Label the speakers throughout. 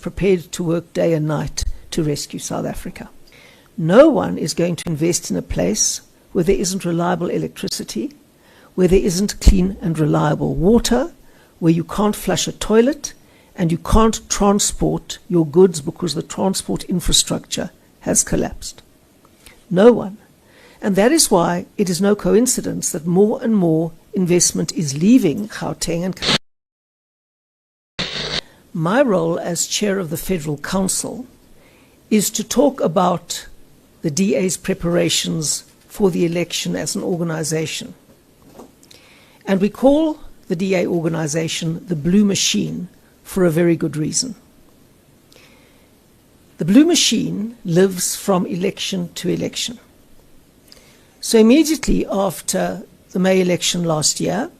Speaker 1: prepared to work day and night to rescue South Africa. No one is going to invest in a place where there isn't reliable electricity, where there isn't clean and reliable water, where you can't flush a toilet, and you can't transport your goods because the transport infrastructure has collapsed. No one. And that is why it is no coincidence that more and more investment is leaving Gauteng and my role as chair of the Federal Council is to talk about the DA's preparations for the election as an organization. And we call the DA organization the Blue Machine for a very good reason. The Blue Machine lives from election to election. So immediately after the May election last year,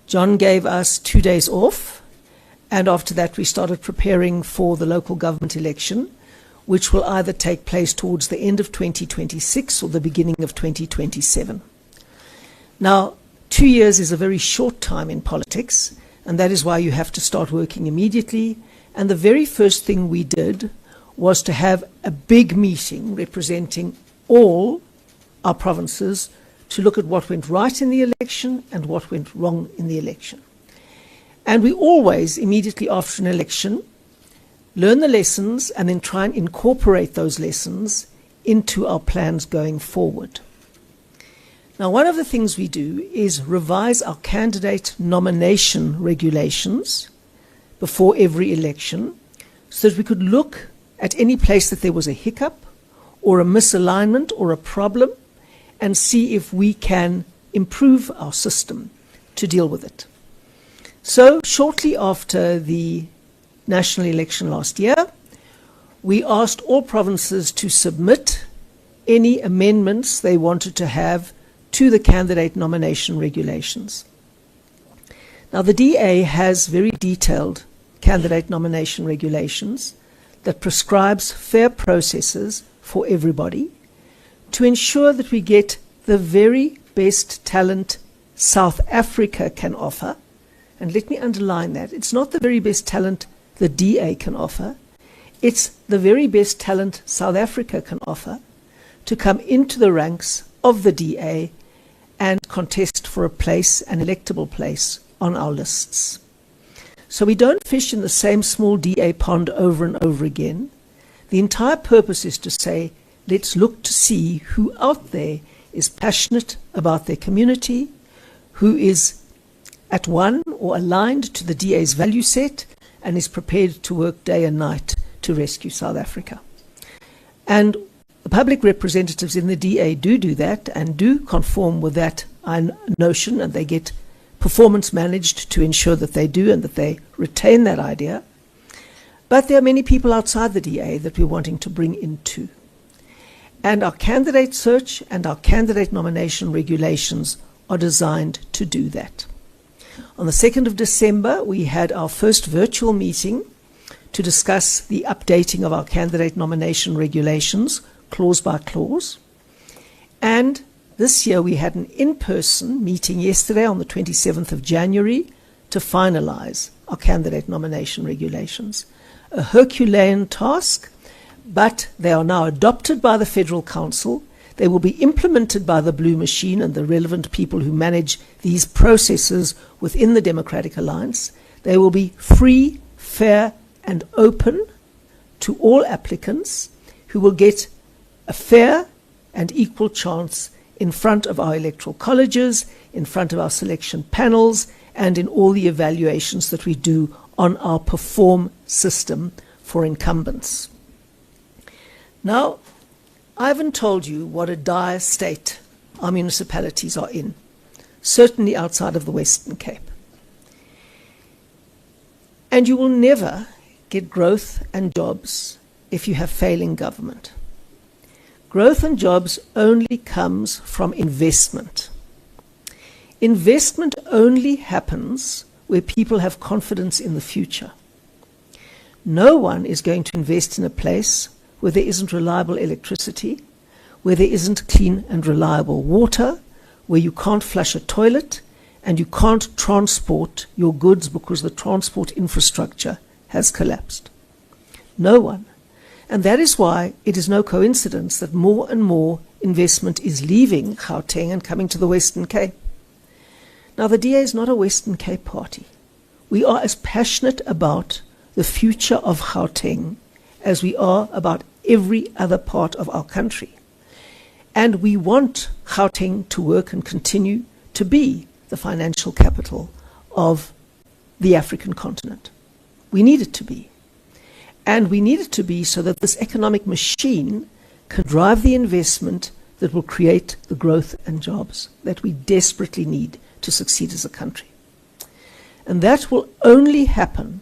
Speaker 1: John gave us 2 days off, and after that we started preparing for the local government election, which will either take place towards the end of 2026 or the beginning of 2027. Now, 2 years is a very short time in politics, and that is why you have to start working immediately. And the very first thing we did was to have a big meeting representing all our provinces to look at what went right in the election and what went wrong in the election. And we always, immediately after an election, learn the lessons and then try and incorporate those lessons into our plans going forward. Now, one of the things we do is revise our candidate nomination regulations before every election so that we could look at any place that there was a hiccup or a misalignment or a problem and see if we can improve our system to deal with it. So shortly after the national election last year, we asked all provinces to submit any amendments they wanted to have to the candidate nomination regulations. Now, the DA has very detailed candidate nomination regulations that prescribes fair processes for everybody to ensure that we get the very best talent South Africa can offer. And let me underline that. It's not the very best talent the DA can offer. It's the very best talent South Africa can offer to come into the ranks of the DA and contest for a place, an electable place, on our lists. So we don't fish in the same small DA pond over and over again. The entire purpose is to say, let's look to see who out there is passionate about their community, who is at one or aligned to the DA's value set, and is prepared to work day and night to rescue South Africa. And the public representatives in the DA do that and do conform with that notion, and they get performance managed to ensure that they do and that they retain that idea. But there are many people outside the DA that we're wanting to bring in too. And our candidate search and our candidate nomination regulations are designed to do that. On the 2nd of December, we had our first virtual meeting to discuss the updating of our candidate nomination regulations, clause by clause. And this year we had an in-person meeting yesterday on the 27th of January to finalize our candidate nomination regulations. A Herculean task, but they are now adopted by the Federal Council. They will be implemented by the Blue Machine and the relevant people who manage these processes within the Democratic Alliance. They will be free, fair, and open to all applicants who will get a fair and equal chance in front of our electoral colleges, in front of our selection panels, and in all the evaluations that we do on our perform system for incumbents. Now, I haven't told you what a dire state our municipalities are in, certainly outside of the Western Cape. And you will never get growth and jobs if you have failing government. Growth and jobs only comes from investment. Investment only happens where people have confidence in the future. No one is going to invest in a place where there isn't reliable electricity, where there isn't clean and reliable water, where you can't flush a toilet, and you can't transport your goods because the transport infrastructure has collapsed. No one. And that is why it is no coincidence that more and more investment is leaving Gauteng and coming to the Western Cape. Now, the DA is not a Western Cape party. We are as passionate about the future of Gauteng as we are about every other part of our country. And we want Gauteng to work and continue to be the financial capital of the African continent. We need it to be. And we need it to be so that this economic machine can drive the investment that will create the growth and jobs that we desperately need to succeed as a country. And that will only happen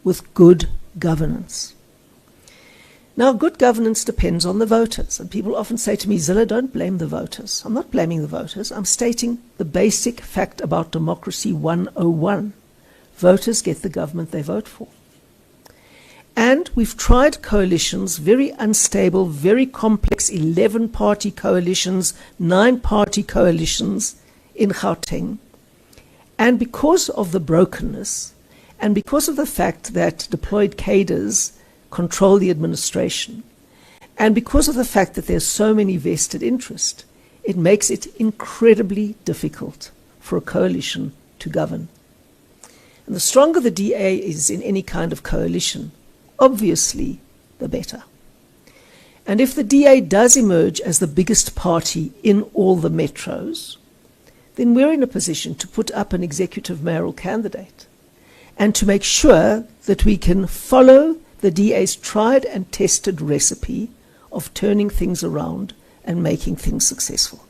Speaker 1: with good governance. Now, good governance depends on the voters. And people often say to me, Zille, don't blame the voters. I'm not blaming the voters. I'm stating the basic fact about democracy 101. Voters get the government they vote for. And we've tried coalitions, very unstable, very complex, 11-party coalitions, 9-party coalitions in Gauteng. And because of the brokenness, and because of the fact that deployed cadres control the administration, and because of the fact that there's so many vested interests, it makes it incredibly difficult for a coalition to govern. And the stronger the DA is in any kind of coalition, obviously, the better. And if the DA does emerge as the biggest party in all the metros, then we're in a position to put up an executive mayoral candidate and to make sure that we can follow the DA's tried and tested recipe of turning things around and making things successful.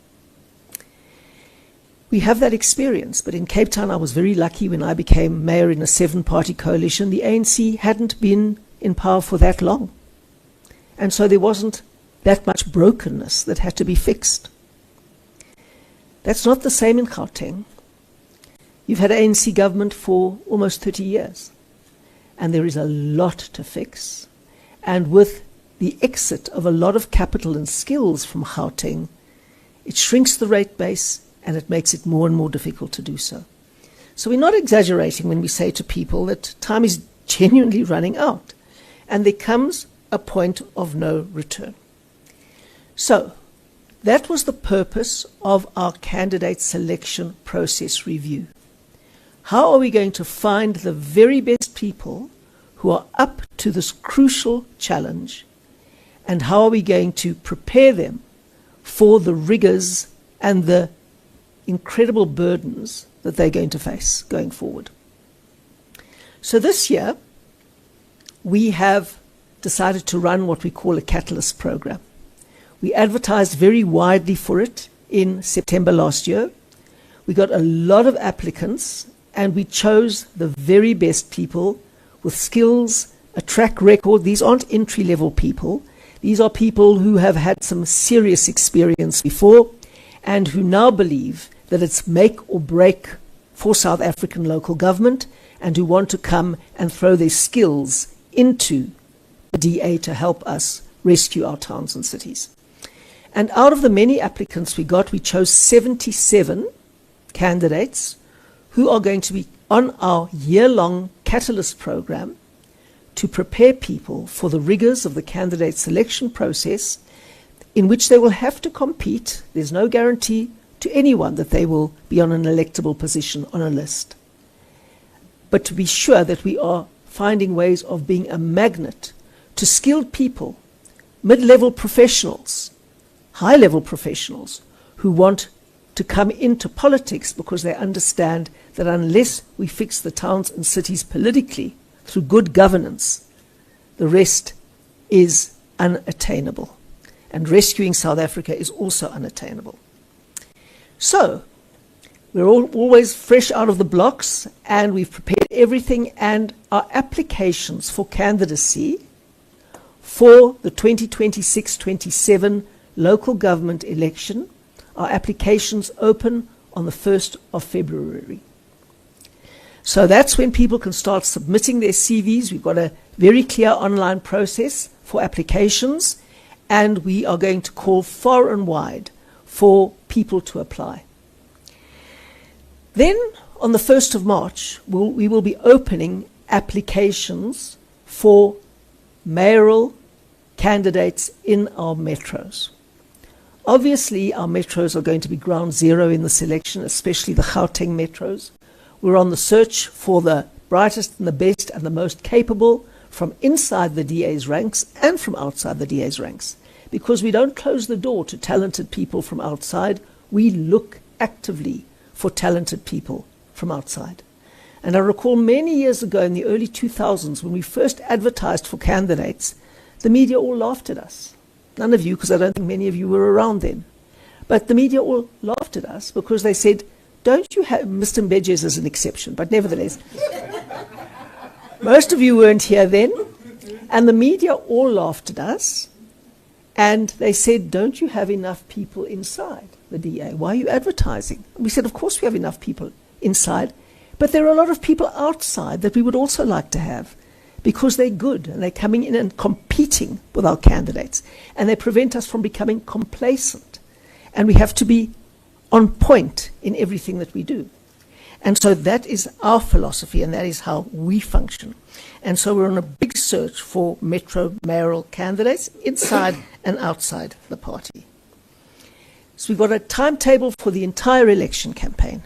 Speaker 1: We have that experience, but in Cape Town I was very lucky when I became mayor in a 7-party coalition. The ANC hadn't been in power for that long. And so there wasn't that much brokenness that had to be fixed. That's not the same in Gauteng. You've had ANC government for almost 30 years. And there is a lot to fix. And with the exit of a lot of capital and skills from Gauteng, it shrinks the rate base and it makes it more and more difficult to do so. So we're not exaggerating when we say to people that time is genuinely running out. And there comes a point of no return. So that was the purpose of our candidate selection process review. How are we going to find the very best people who are up to this crucial challenge? And how are we going to prepare them for the rigors and the incredible burdens that they're going to face going forward? So this year, we have decided to run what we call a catalyst program. We advertised very widely for it in September last year. We got a lot of applicants and we chose the very best people with skills, a track record. These aren't entry-level people. These are people who have had some serious experience before and who now believe that it's make or break for South African local government and who want to come and throw their skills into the DA to help us rescue our towns and cities. And out of the many applicants we got, we chose 77 candidates who are going to be on our year-long catalyst program to prepare people for the rigors of the candidate selection process, in which they will have to compete. There's no guarantee to anyone that they will be on an electable position on a list. But to be sure that we are finding ways of being a magnet to skilled people, mid-level professionals, high-level professionals who want to come into politics because they understand that unless we fix the towns and cities politically through good governance, the rest is unattainable. And rescuing South Africa is also unattainable. So, we're always fresh out of the blocks and we've prepared everything, and our applications for candidacy for the 2026-27 local government election, our applications open on the 1st of February. So that's when people can start submitting their CVs. We've got a very clear online process for applications, and we are going to call far and wide for people to apply. Then on the 1st of March, we will be opening applications for mayoral candidates in our metros. Obviously, our metros are going to be ground zero in this election, especially the Gauteng metros. We're on the search for the brightest and the best and the most capable from inside the DA's ranks and from outside the DA's ranks. Because we don't close the door to talented people from outside, we look actively for talented people from outside. And I recall many years ago in the early 2000s when we first advertised for candidates, the media all laughed at us. None of you, because I don't think many of you were around then. But the media all laughed at us because they said, don't you have, Mr. Mbedges is an exception, but nevertheless, most of you weren't here then, and the media all laughed at us, and they said, don't you have enough people inside the DA? Why are you advertising? And we said, of course we have enough people inside, but there are a lot of people outside that we would also like to have, because they're good, and they're coming in and competing with our candidates, and they prevent us from becoming complacent, and we have to be on point in everything that we do. And so that is our philosophy, and that is how we function. And so we're on a big search for metro mayoral candidates inside and outside the party. So we've got a timetable for the entire election campaign.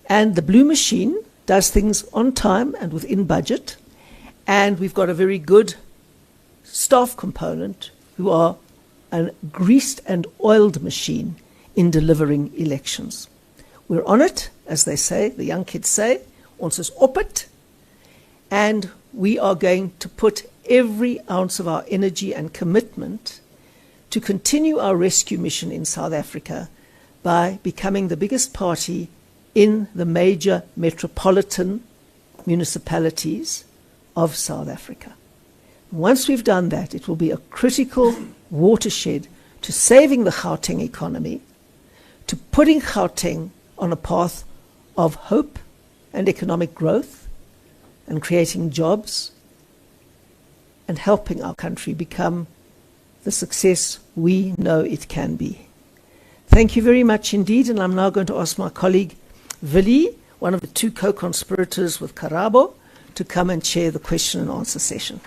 Speaker 1: And the Blue Machine does things on time and within budget. And we've got a very good staff component who are a greased and oiled machine in delivering elections. We're on it, as they say, the young kids say, ons is op het, and we are going to put every ounce of our energy and commitment to continue our rescue mission in South Africa by becoming the biggest party in the major metropolitan municipalities of South Africa. Once we've done that, it will be a critical watershed to saving the Gauteng economy, to putting Gauteng on a path of hope and economic growth and creating jobs and helping our country become the success we know it can be. Thank you very much indeed, and I'm now going to ask my colleague Willie, one of the two co-conspirators with Karabo, to come and chair the question and answer session.